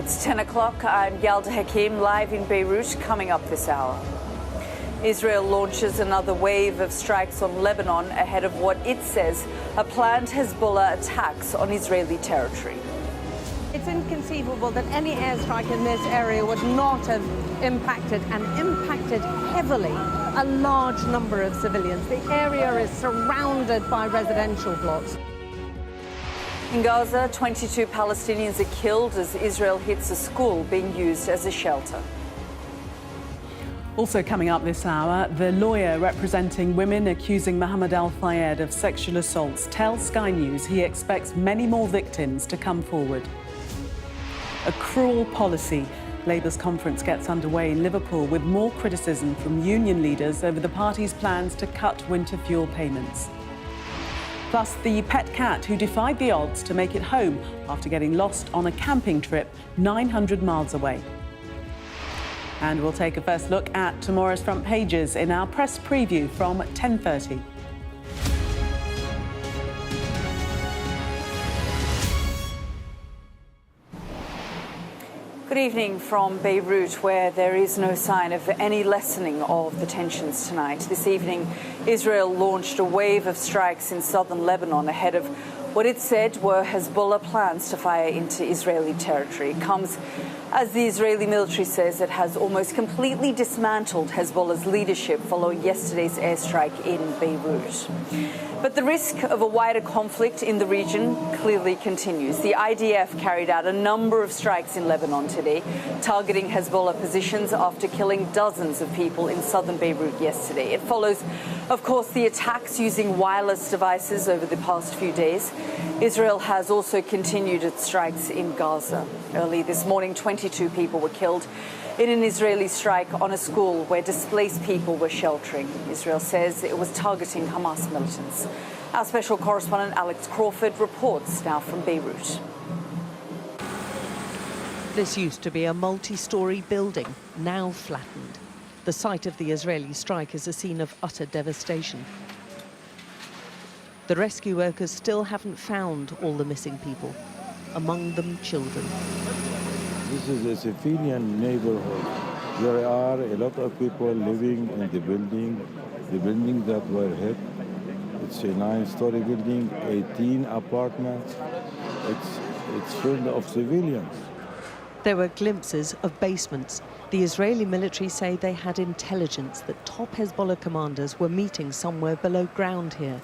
It's 10 o'clock. I'm Yalda Hakim, live in Beirut, coming up this hour. Israel launches another wave of strikes on Lebanon ahead of what it says are planned Hezbollah attacks on Israeli territory. It's inconceivable that any airstrike in this area would not have impacted heavily a large number of civilians. The area is surrounded by residential blocks. In Gaza, 22 Palestinians are killed as Israel hits a school being used as a shelter. Also coming up this hour, the lawyer representing women accusing Mohamed Al Fayed of sexual assaults tells Sky News he expects many more victims to come forward. A cruel policy. Labour's conference gets underway in Liverpool with more criticism from union leaders over the party's plans to cut winter fuel payments. Plus, the pet cat who defied the odds to make it home after getting lost on a camping trip 900 miles away. And we'll take a first look at tomorrow's front pages in our press preview from 10:30. Good evening from Beirut, where there is no sign of any lessening of the tensions tonight. This evening, Israel launched a wave of strikes in southern Lebanon ahead of what it said were Hezbollah plans to fire into Israeli territory. It comes as the Israeli military says it has almost completely dismantled Hezbollah's leadership following yesterday's airstrike in Beirut. But the risk of a wider conflict in the region clearly continues. The IDF carried out a number of strikes in Lebanon today, targeting Hezbollah positions after killing dozens of people in southern Beirut yesterday. It follows, of course, the attacks using wireless devices over the past few days. Israel has also continued its strikes in Gaza. Early this morning, 22 people were killed in an Israeli strike on a school where displaced people were sheltering. Israel says it was targeting Hamas militants. Our special correspondent Alex Crawford reports now from Beirut. This used to be a multi-storey building, now flattened. The site of the Israeli strike is a scene of utter devastation. The rescue workers still haven't found all the missing people, among them children. This is a civilian neighborhood. There are a lot of people living in the building that were hit. It's a 9-story building, 18 apartments. It's filled of civilians. There were glimpses of basements. The Israeli military say they had intelligence that top Hezbollah commanders were meeting somewhere below ground here.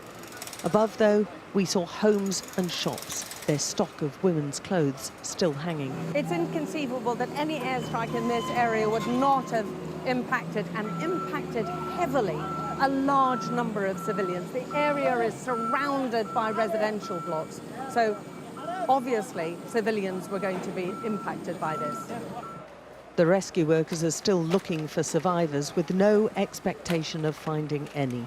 Above, though, we saw homes and shops, their stock of women's clothes still hanging. It's inconceivable that any airstrike in this area would not have impacted heavily a large number of civilians. The area is surrounded by residential blocks, so obviously civilians were going to be impacted by this. The rescue workers are still looking for survivors with no expectation of finding any.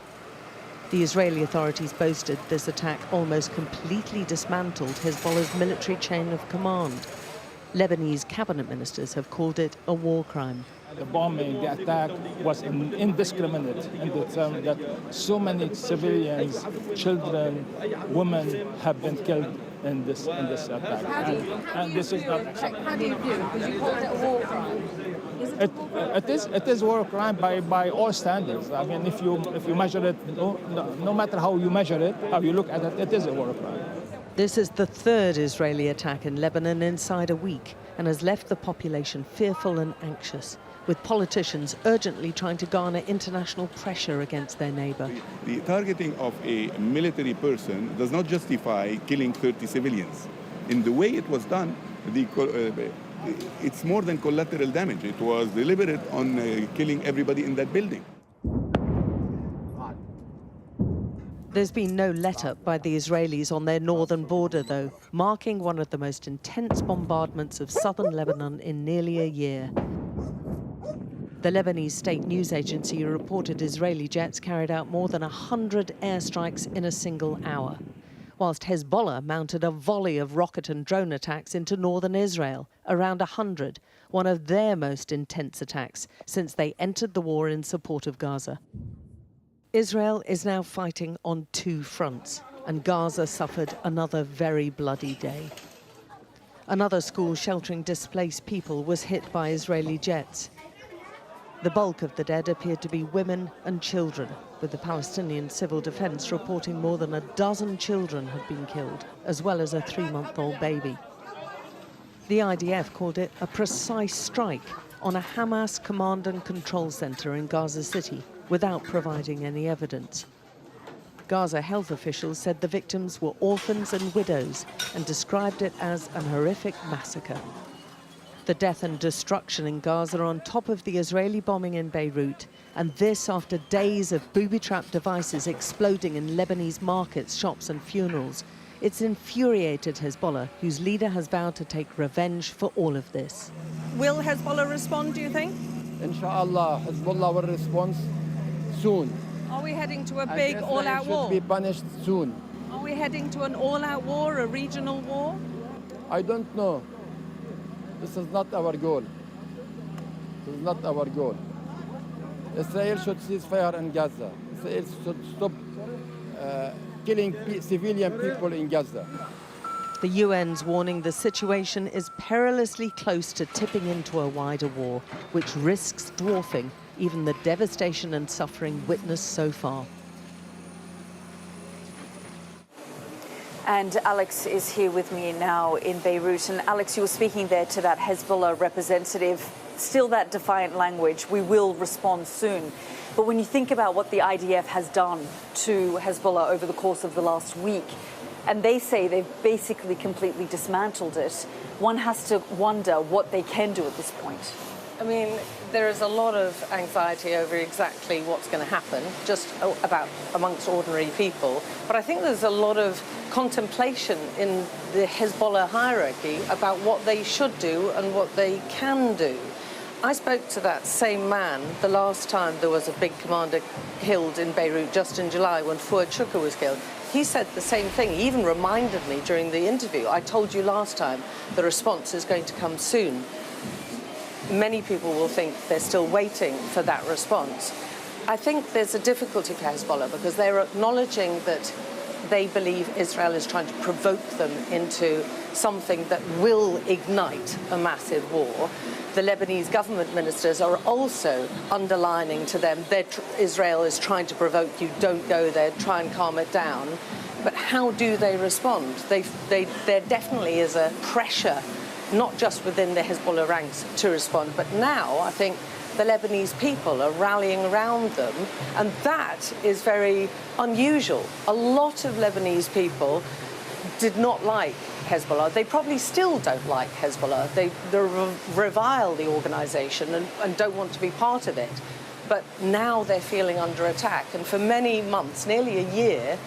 The Israeli authorities boasted this attack almost completely dismantled Hezbollah's military chain of command. Lebanese cabinet ministers have called it a war crime. The bombing, the attack was indiscriminate in the term that so many civilians, children, women have been killed in this attack. And this is not acceptable. How do you view it? Would you call it a war crime? It is war crime by all standards. I mean, if you measure it, no matter how you measure it, how you look at it, it is a war crime. This is the third Israeli attack in Lebanon inside a week and has left the population fearful and anxious, with politicians urgently trying to garner international pressure against their neighbor. The targeting of a military person does not justify killing 30 civilians. In the way it was done, it's more than collateral damage. It was deliberate on killing everybody in that building. There's been no let-up by the Israelis on their northern border, though, marking one of the most intense bombardments of southern Lebanon in nearly a year. The Lebanese state news agency reported Israeli jets carried out more than 100 airstrikes in a single hour, whilst Hezbollah mounted a volley of rocket and drone attacks into northern Israel, around 100, one of their most intense attacks since they entered the war in support of Gaza. Israel is now fighting on two fronts, and Gaza suffered another very bloody day. Another school sheltering displaced people was hit by Israeli jets. The bulk of the dead appeared to be women and children, with the Palestinian Civil Defense reporting more than a dozen children had been killed, as well as a 3-month-old baby. The IDF called it a precise strike on a Hamas command and control center in Gaza City, without providing any evidence. Gaza health officials said the victims were orphans and widows and described it as an horrific massacre. The death and destruction in Gaza are on top of the Israeli bombing in Beirut, and this after days of booby-trapped devices exploding in Lebanese markets, shops and funerals. It's infuriated Hezbollah, whose leader has vowed to take revenge for all of this. Will Hezbollah respond, do you think? Inshallah, Hezbollah will respond soon. Are we heading to a big all-out war? Should be punished soon. Are we heading to an all-out war, a regional war? I don't know. This is not our goal. This is not our goal. Israel should cease fire in Gaza. Israel should stop killing civilian people in Gaza. The UN's warning the situation is perilously close to tipping into a wider war, which risks dwarfing even the devastation and suffering witnessed so far. And Alex is here with me now in Beirut. And Alex, you were speaking there to that Hezbollah representative. Still that defiant language, we will respond soon. But when you think about what the IDF has done to Hezbollah over the course of the last week, and they say they've basically completely dismantled it, one has to wonder what they can do at this point. I mean, there is a lot of anxiety over exactly what's going to happen, just about amongst ordinary people. But I think there's a lot of contemplation in the Hezbollah hierarchy about what they should do and what they can do. I spoke to that same man the last time there was a big commander killed in Beirut, just in July, when Fouad Shukr was killed. He said the same thing. He even reminded me during the interview, I told you last time, the response is going to come soon. Many people will think they're still waiting for that response. I think there's a difficulty for Hezbollah because they're acknowledging that they believe Israel is trying to provoke them into something that will ignite a massive war. The Lebanese government ministers are also underlining to them that Israel is trying to provoke you, don't go there, try and calm it down. But how do they respond? There definitely is a pressure, not just within the Hezbollah ranks, to respond. But now I think the Lebanese people are rallying around them, and that is very unusual. A lot of Lebanese people did not like Hezbollah. They probably still don't like Hezbollah. They revile the organisation and don't want to be part of it. But now they're feeling under attack. And for many months, nearly a year,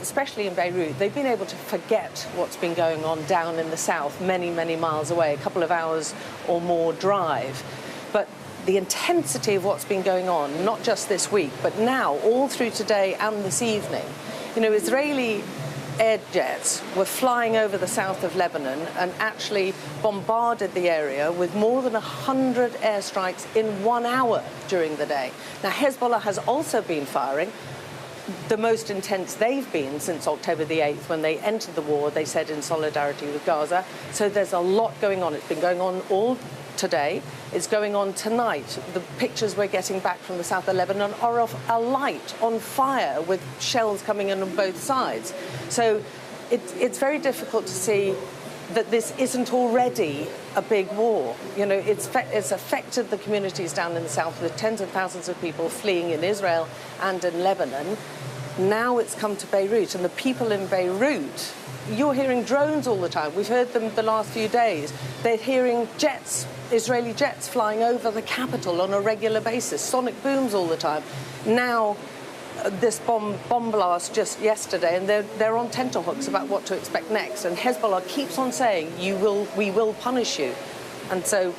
especially in Beirut, they've been able to forget what's been going on down in the south, many, many miles away, a couple of hours or more drive. But the intensity of what's been going on, not just this week, but now, all through today and this evening, Israeli air jets were flying over the south of Lebanon and actually bombarded the area with more than 100 airstrikes in 1 hour during the day. Now, Hezbollah has also been firing. The most intense they've been since October the 8th, when they entered the war, they said, in solidarity with Gaza. So there's a lot going on. It's been going on all today. It's going on tonight. The pictures we're getting back from the south of Lebanon are of a light on fire with shells coming in on both sides. So it's very difficult to see that this isn't already a big war. It's affected the communities down in the south with tens of thousands of people fleeing in Israel and in Lebanon. Now it's come to Beirut, and the people in Beirut, you're hearing drones all the time. We've heard them the last few days. They're hearing jets, Israeli jets flying over the capital on a regular basis, sonic booms all the time. Now, this bomb blast just yesterday, and they're on tenterhooks about what to expect next. And Hezbollah keeps on saying, we will punish you. And so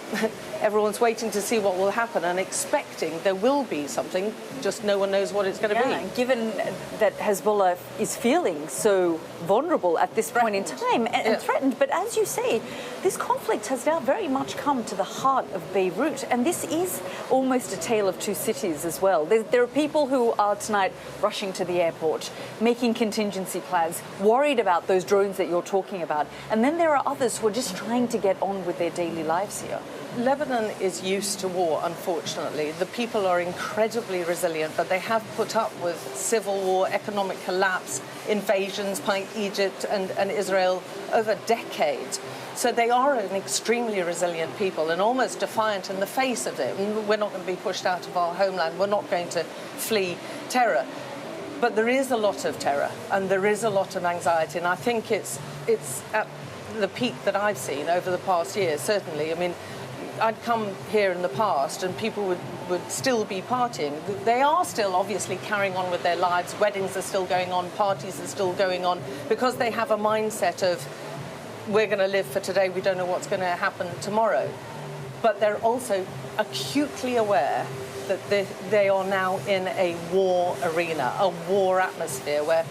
everyone's waiting to see what will happen and expecting there will be something, just no one knows what it's going to be. And given that Hezbollah is feeling so vulnerable at this point in time and threatened, but as you say, this conflict has now very much come to the heart of Beirut, and this is almost a tale of two cities as well. There are people who are tonight rushing to the airport, making contingency plans, worried about those drones that you're talking about, and then there are others who are just trying to get on with their daily lives here. Lebanon is used to war, unfortunately. The people are incredibly resilient, but they have put up with civil war, economic collapse, invasions by Egypt and Israel over decades. So they are an extremely resilient people and almost defiant in the face of it. We're not going to be pushed out of our homeland. We're not going to flee terror. But there is a lot of terror and there is a lot of anxiety, and I think it's at the peak that I've seen over the past year, certainly. I mean, I'd come here in the past and people would still be partying. They are still obviously carrying on with their lives. Weddings are still going on, parties are still going on, because they have a mindset of, we're going to live for today, we don't know what's going to happen tomorrow. But they're also acutely aware that they are now in a war arena, a war atmosphere, where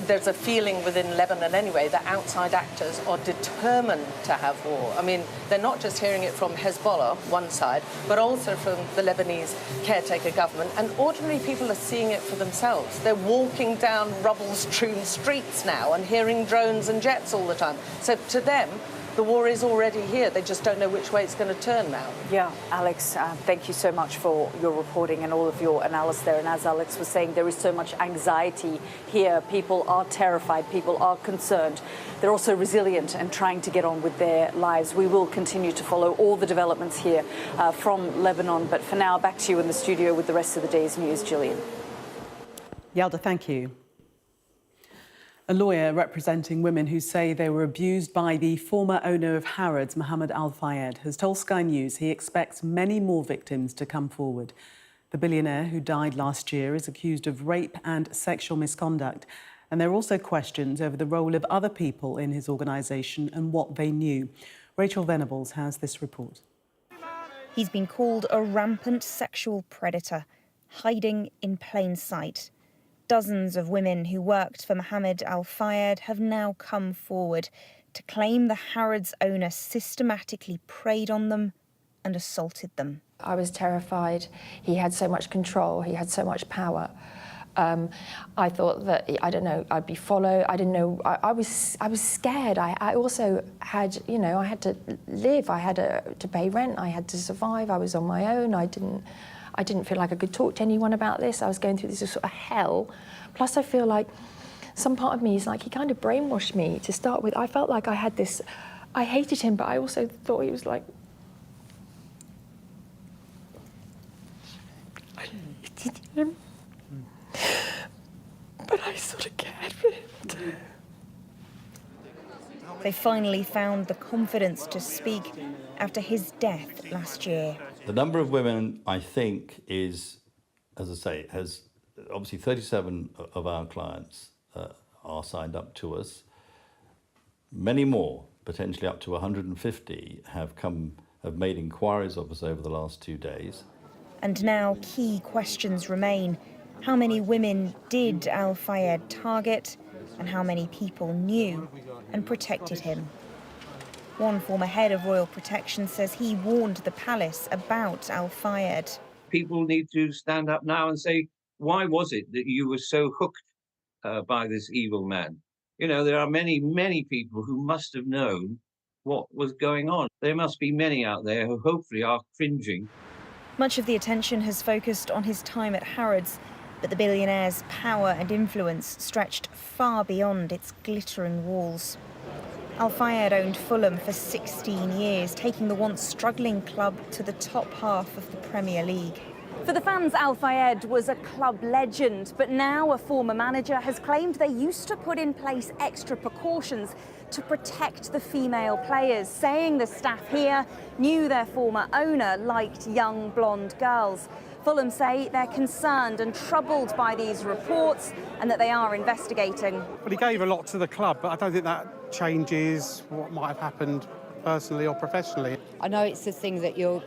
there's a feeling within Lebanon anyway that outside actors are determined to have war. I mean, they're not just hearing it from Hezbollah, one side, but also from the Lebanese caretaker government, and ordinary people are seeing it for themselves. They're walking down rubble-strewn streets now and hearing drones and jets all the time. So to them, the war is already here. They just don't know which way it's going to turn now. Yeah, Alex, thank you so much for your reporting and all of your analysis there. And as Alex was saying, there is so much anxiety here. People are terrified. People are concerned. They're also resilient and trying to get on with their lives. We will continue to follow all the developments here from Lebanon. But for now, back to you in the studio with the rest of the day's news, Gillian. Yalda, thank you. A lawyer representing women who say they were abused by the former owner of Harrods, Mohamed Al Fayed, has told Sky News he expects many more victims to come forward. The billionaire, who died last year, is accused of rape and sexual misconduct. And there are also questions over the role of other people in his organisation and what they knew. Rachel Venables has this report. He's been called a rampant sexual predator, hiding in plain sight. Dozens of women who worked for Mohamed Al Fayed have now come forward to claim the Harrods owner systematically preyed on them and assaulted them. I was terrified. He had so much control. He had so much power. I thought that, I don't know, I'd be followed. I didn't know. I was scared. I also had, you know, I had to live. I had to pay rent. I had to survive. I was on my own. I didn't feel like I could talk to anyone about this. I was going through this sort of hell. Plus, I feel like some part of me is like, he kind of brainwashed me to start with. I felt like I had this, I hated him, but I also thought he was like, I hated him, but I sort of cared for him too. They finally found the confidence to speak after his death last year. The number of women, I think, is, as I say, has obviously 37 of our clients are signed up to us. Many more, potentially up to 150, have made inquiries of us over the last 2 days. And now key questions remain. How many women did Al Fayed target, and how many people knew and protected him? One former head of Royal Protection says he warned the palace about Al Fayed. People need to stand up now and say, why was it that you were so hooked by this evil man? You know, there are many, many people who must have known what was going on. There must be many out there who hopefully are cringing. Much of the attention has focused on his time at Harrods, but the billionaire's power and influence stretched far beyond its glittering walls. Al Fayed owned Fulham for 16 years, taking the once struggling club to the top half of the Premier League. For the fans, Al Fayed was a club legend, but now a former manager has claimed they used to put in place extra precautions to protect the female players, saying the staff here knew their former owner liked young blonde girls. Fulham say they're concerned and troubled by these reports and that they are investigating. Well, he gave a lot to the club, but I don't think that changes what might have happened personally or professionally. I know it's a thing that you're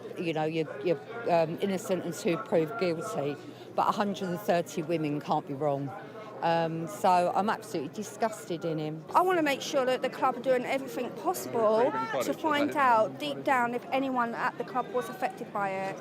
innocent until proved guilty, but 130 women can't be wrong. So I'm absolutely disgusted in him. I want to make sure that the club are doing everything possible to find out deep down if anyone at the club was affected by it.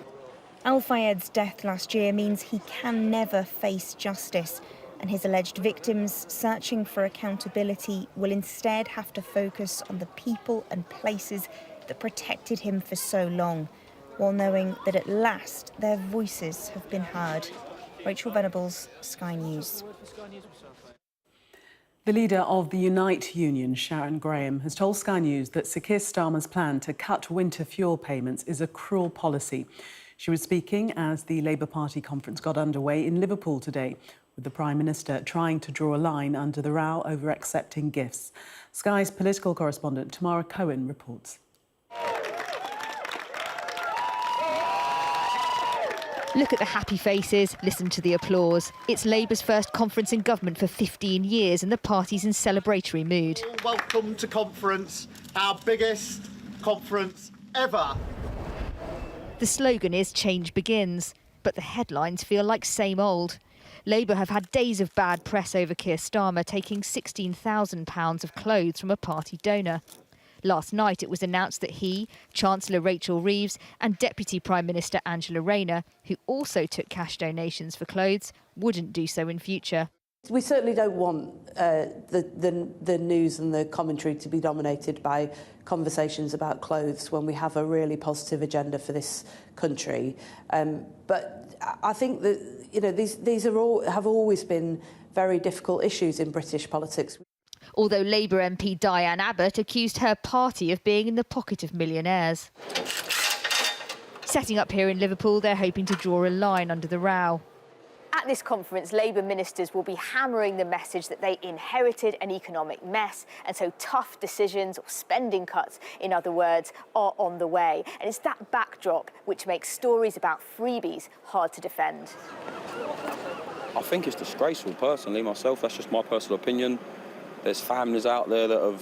Al Fayed's death last year means he can never face justice, and his alleged victims searching for accountability will instead have to focus on the people and places that protected him for so long, while knowing that at last their voices have been heard. Rachel Venables, Sky News. The leader of the Unite Union, Sharon Graham, has told Sky News that Sir Keir Starmer's plan to cut winter fuel payments is a cruel policy. She was speaking as the Labour Party conference got underway in Liverpool today, with the Prime Minister trying to draw a line under the row over accepting gifts. Sky's political correspondent Tamara Cohen reports. Look at the happy faces, listen to the applause. It's Labour's first conference in government for 15 years and the party's in celebratory mood. Welcome to conference, our biggest conference ever. The slogan is "Change begins," but the headlines feel like same old. Labour have had days of bad press over Keir Starmer taking £16,000 of clothes from a party donor. Last night it was announced that he, Chancellor Rachel Reeves and Deputy Prime Minister Angela Rayner, who also took cash donations for clothes, wouldn't do so in future. We certainly don't want the news and the commentary to be dominated by conversations about clothes when we have a really positive agenda for this country. But I think that these have always been very difficult issues in British politics. Although Labour MP Diane Abbott accused her party of being in the pocket of millionaires. Setting up here in Liverpool, they're hoping to draw a line under the row. At this conference, Labour ministers will be hammering the message that they inherited an economic mess, and so tough decisions, or spending cuts, in other words, are on the way. And it's that backdrop which makes stories about freebies hard to defend. I think it's disgraceful, personally, myself. That's just my personal opinion. There's families out there that have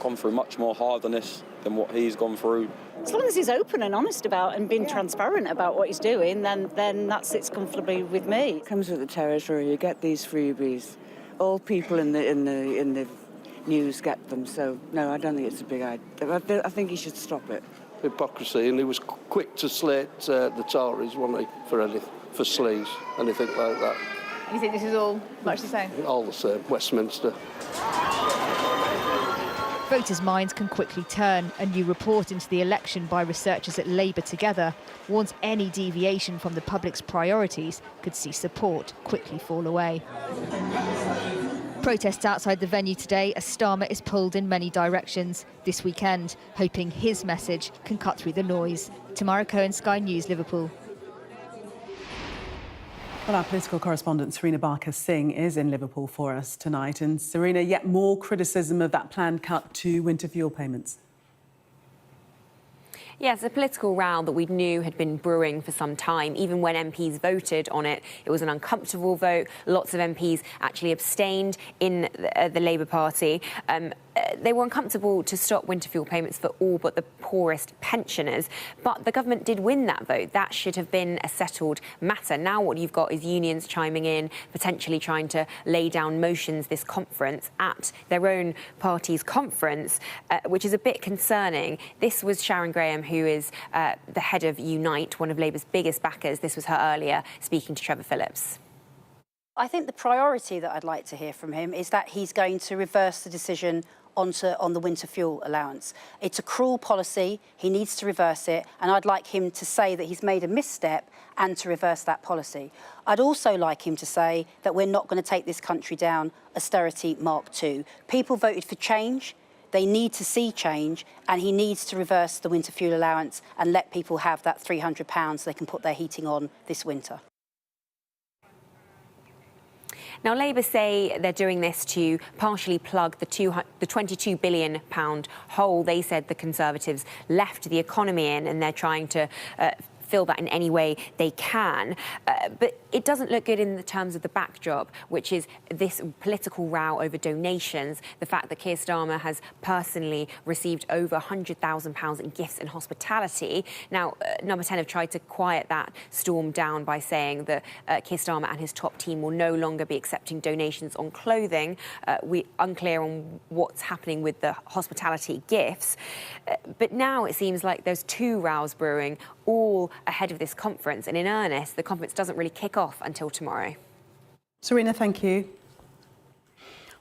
gone through much more hard than this, than what he's gone through. As long as he's open and honest about and being transparent about what he's doing, then that sits comfortably with me. It comes with the territory. You get these freebies. All people in the news get them. So no, I don't think it's a big idea. I think he should stop it. Hypocrisy, and he was quick to slate the Tories, wasn't he, for sleaze, anything like that. And you think this is all much the same? All the same, Westminster. Voters' minds can quickly turn. A new report into the election by researchers at Labour Together warns any deviation from the public's priorities could see support quickly fall away. Protests outside the venue today as Starmer is pulled in many directions this weekend, hoping his message can cut through the noise. Tamara Cohen, Sky News, Liverpool. Well, our political correspondent Serena Barker-Singh is in Liverpool for us tonight. And Serena, yet more criticism of that planned cut to winter fuel payments. Yes, a political row that we knew had been brewing for some time. Even when MPs voted on it, it was an uncomfortable vote. Lots of MPs actually abstained in the Labour Party. They were uncomfortable to stop winter fuel payments for all but the poorest pensioners. But the government did win that vote. That should have been a settled matter. Now what you've got is unions chiming in, potentially trying to lay down motions this conference at their own party's conference, which is a bit concerning. This was Sharon Graham, who is the head of Unite, one of Labour's biggest backers. This was her earlier, speaking to Trevor Phillips. I think the priority that I'd like to hear from him is that he's going to reverse the decision on the winter fuel allowance. It's a cruel policy. He needs to reverse it. And I'd like him to say that he's made a misstep and to reverse that policy. I'd also like him to say that we're not going to take this country down austerity Mark II. People voted for change. They need to see change, and he needs to reverse the winter fuel allowance and let people have that £300 they can put their heating on this winter. Now, Labour say they're doing this to partially plug the £22 billion hole they said the Conservatives left the economy in, and they're trying to fill that in any way they can. But it doesn't look good in the terms of the backdrop, which is this political row over donations, the fact that Keir Starmer has personally received over £100,000 in gifts and hospitality. Now, Number 10 have tried to quiet that storm down by saying that Keir Starmer and his top team will no longer be accepting donations on clothing. We're unclear on what's happening with the hospitality gifts. But now it seems like there's two rows brewing, all ahead of this conference. And in earnest, the conference doesn't really kick off until tomorrow. Serena, thank you.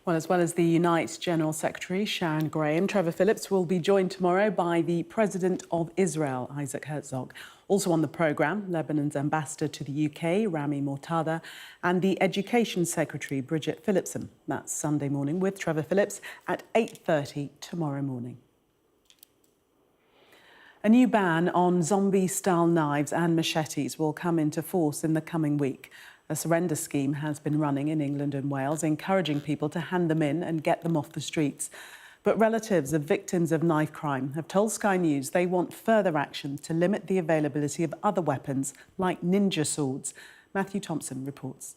Well, as well as the Unite General Secretary Sharon Graham, Trevor Phillips will be joined tomorrow by the President of Israel, Isaac Herzog. Also on the programme, Lebanon's Ambassador to the UK, Rami Mortada, and the Education Secretary, Bridget Phillipson. That's Sunday morning with Trevor Phillips at 8:30 tomorrow morning. A new ban on zombie-style knives and machetes will come into force in the coming week. A surrender scheme has been running in England and Wales, encouraging people to hand them in and get them off the streets. But relatives of victims of knife crime have told Sky News they want further action to limit the availability of other weapons like ninja swords. Matthew Thompson reports.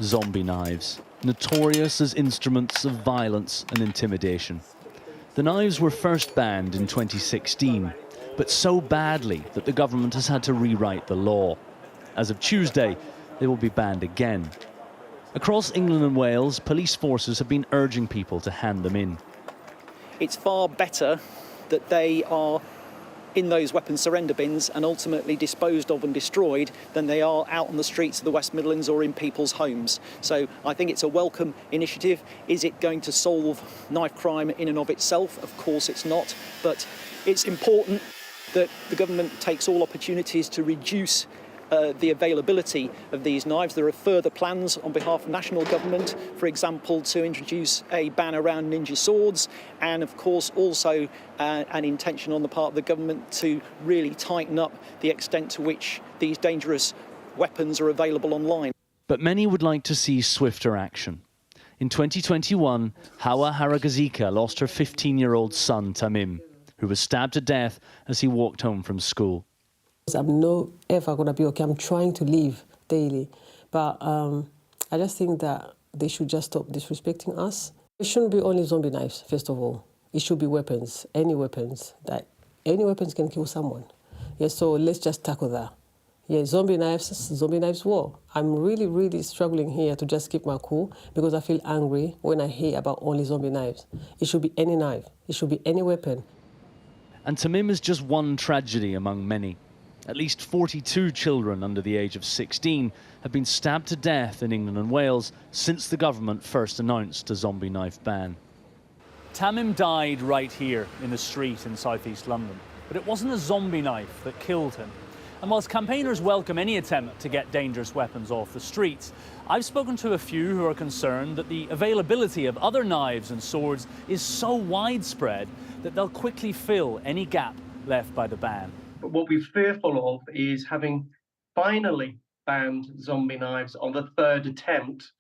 Zombie knives, notorious as instruments of violence and intimidation. The knives were first banned in 2016, but so badly that the government has had to rewrite the law. As of Tuesday, they will be banned again. Across England and Wales, police forces have been urging people to hand them in. It's far better that they are in those weapons surrender bins and ultimately disposed of and destroyed than they are out on the streets of the West Midlands or in people's homes. So I think it's a welcome initiative. Is it going to solve knife crime in and of itself? Of course it's not, but it's important that the government takes all opportunities to reduce the availability of these knives. There are further plans on behalf of national government, for example, to introduce a ban around ninja swords, and of course also an intention on the part of the government to really tighten up the extent to which these dangerous weapons are available online. But many would like to see swifter action. In 2021, Hawa Haragazika lost her 15-year-old son, Tamim, who was stabbed to death as he walked home from school. I'm not ever going to be okay. I'm trying to live daily. But I just think that they should just stop disrespecting us. It shouldn't be only zombie knives, first of all. It should be weapons, any weapons. Any weapons can kill someone. Yeah, so let's just tackle that. Yeah, zombie knives war. I'm really, really struggling here to just keep my cool because I feel angry when I hear about only zombie knives. It should be any knife. It should be any weapon. And Tamim is just one tragedy among many. At least 42 children under the age of 16 have been stabbed to death in England and Wales since the government first announced a zombie knife ban. Tamim died right here in the street in southeast London, but it wasn't a zombie knife that killed him. And whilst campaigners welcome any attempt to get dangerous weapons off the streets, I've spoken to a few who are concerned that the availability of other knives and swords is so widespread that they'll quickly fill any gap left by the ban. But what we're fearful of is having finally banned zombie knives on the third attempt,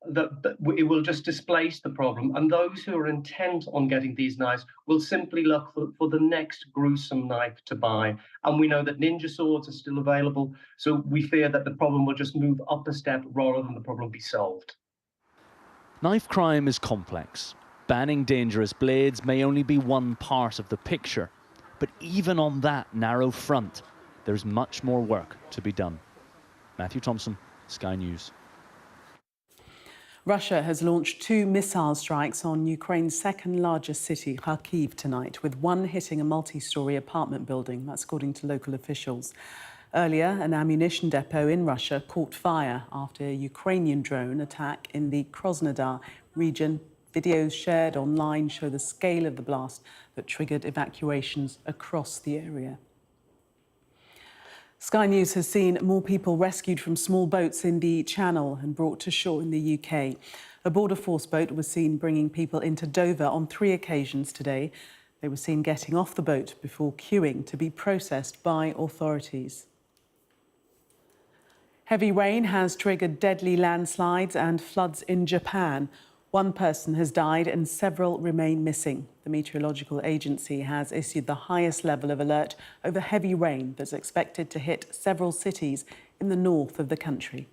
that it will just displace the problem. And those who are intent on getting these knives will simply look for the next gruesome knife to buy. And we know that ninja swords are still available. So we fear that the problem will just move up a step rather than the problem be solved. Knife crime is complex. Banning dangerous blades may only be one part of the picture. But even on that narrow front, there's much more work to be done. Matthew Thompson, Sky News. Russia has launched 2 missile strikes on Ukraine's second largest city, Kharkiv, tonight, with one hitting a multi-storey apartment building. That's according to local officials. Earlier, an ammunition depot in Russia caught fire after a Ukrainian drone attack in the Krasnodar region. Videos shared online show the scale of the blast that triggered evacuations across the area. Sky News has seen more people rescued from small boats in the Channel and brought to shore in the UK. A Border Force boat was seen bringing people into Dover on 3 occasions today. They were seen getting off the boat before queuing to be processed by authorities. Heavy rain has triggered deadly landslides and floods in Japan. 1 person has died and several remain missing. The Meteorological Agency has issued the highest level of alert over heavy rain that's expected to hit several cities in the north of the country.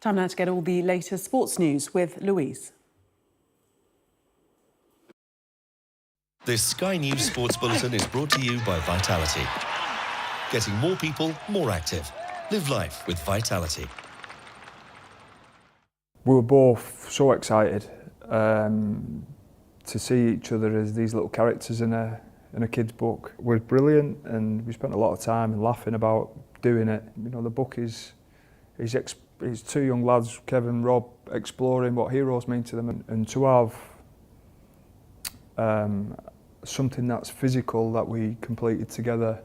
Time now to get all the latest sports news with Louise. This Sky News Sports Bulletin is brought to you by Vitality. Getting more people more active. Live life with Vitality. We were both so excited to see each other as these little characters in a kid's book. It was brilliant, and we spent a lot of time laughing about doing it. You know, the book is two young lads, Kevin and Rob, exploring what heroes mean to them, and to have something that's physical that we completed together,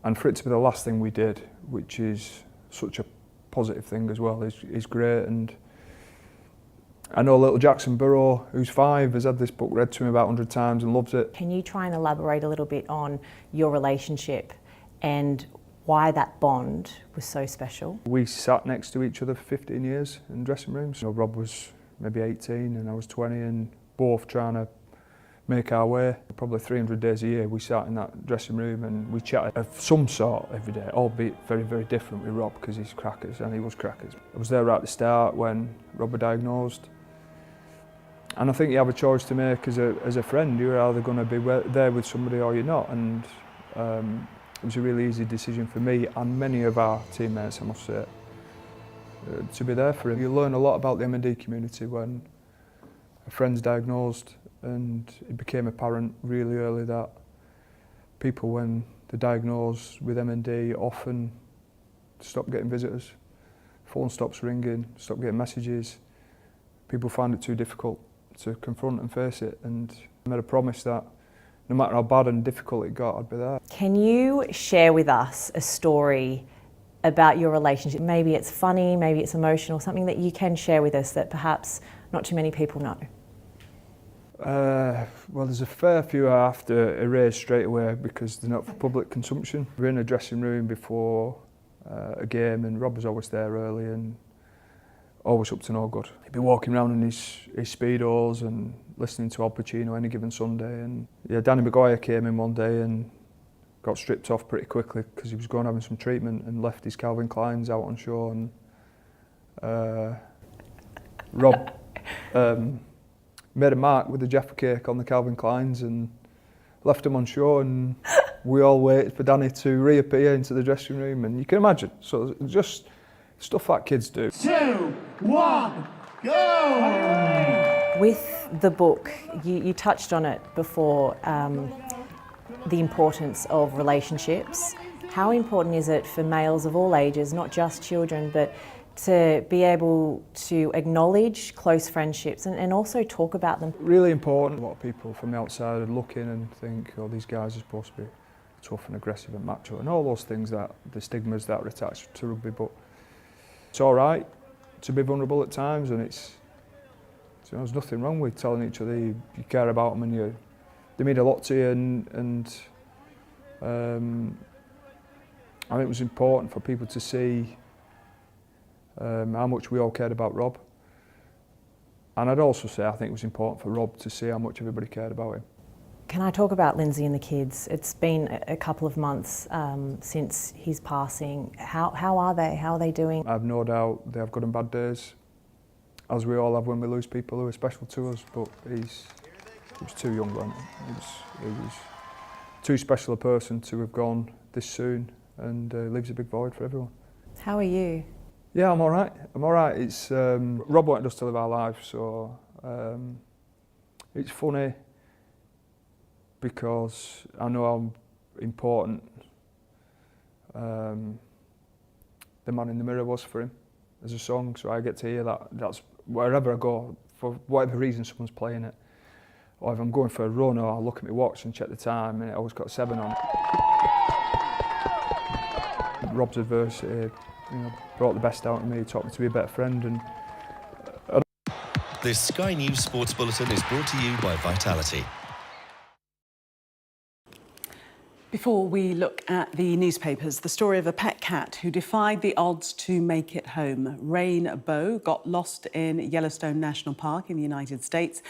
and for it to be the last thing we did, which is such a positive thing as well, is great. And I know little Jackson Burrow, who's 5, has had this book read to him about 100 times and loves it. Can you try and elaborate a little bit on your relationship and why that bond was so special? We sat next to each other for 15 years in dressing rooms. You know, Rob was maybe 18 and I was 20, and both trying to make our way. Probably 300 days a year we sat in that dressing room and we chatted of some sort every day, albeit very, very different with Rob because he's crackers and he was crackers. I was there right at the start when Rob was diagnosed. And I think you have a choice to make as a friend. You're either going to be there with somebody or you're not. And it was a really easy decision for me and many of our teammates, I must say, to be there for him. You learn a lot about the M&D community when a friend's diagnosed, and it became apparent really early that people, when they're diagnosed with M&D, often stop getting visitors. Phone stops ringing, stop getting messages. People find it too difficult to confront and face it, and I made a promise that no matter how bad and difficult it got, I'd be there. Can you share with us a story about your relationship? Maybe it's funny, maybe it's emotional, something that you can share with us that perhaps not too many people know. Well, there's a fair few I have to erase straight away because they're not for public consumption. We're in a dressing room before a game, and Rob was always there early and always up to no good. He'd be walking around in his Speedos and listening to Al Pacino any given Sunday. And yeah, Danny Maguire came in one day and got stripped off pretty quickly because he was going having some treatment and left his Calvin Kleins out on shore. And Rob made a mark with the Jaffa cake on the Calvin Kleins and left them on shore, and we all waited for Danny to reappear into the dressing room, and you can imagine. So just stuff that kids do. 2, 1, go! With the book, you touched on it before, the importance of relationships. How important is it for males of all ages, not just children, but to be able to acknowledge close friendships and also talk about them? Really important. A lot of people from the outside look in and think, oh, these guys are supposed to be tough and aggressive and macho and all those things, that the stigmas that are attached to rugby, but it's all right to be vulnerable at times, and there's nothing wrong with telling each other you care about them and they mean a lot to you, and I think it was important for people to see how much we all cared about Rob. And I'd also say I think it was important for Rob to see how much everybody cared about him. Can I talk about Lindsay and the kids? It's been a couple of months since his passing. How are they? How are they doing? I have no doubt they have good and bad days, as we all have when we lose people who are special to us, but he was too young then. He was too special a person to have gone this soon, and leaves a big void for everyone. How are you? Yeah, I'm all right. I'm all right. It's Rob wanted us to live our lives, so it's funny because I know how important the Man in the Mirror was for him as a song. So I get to hear that. That's wherever I go, for whatever reason, someone's playing it. Or if I'm going for a run, or I'll look at my watch and check the time, and it always got 7 on it. Rob's adversity, brought the best out of me, taught me to be a better friend. And this Sky News Sports Bulletin is brought to you by Vitality. Before we look at the newspapers, the story of a pet cat who defied the odds to make it home. Rainbow got lost in Yellowstone National Park in the United States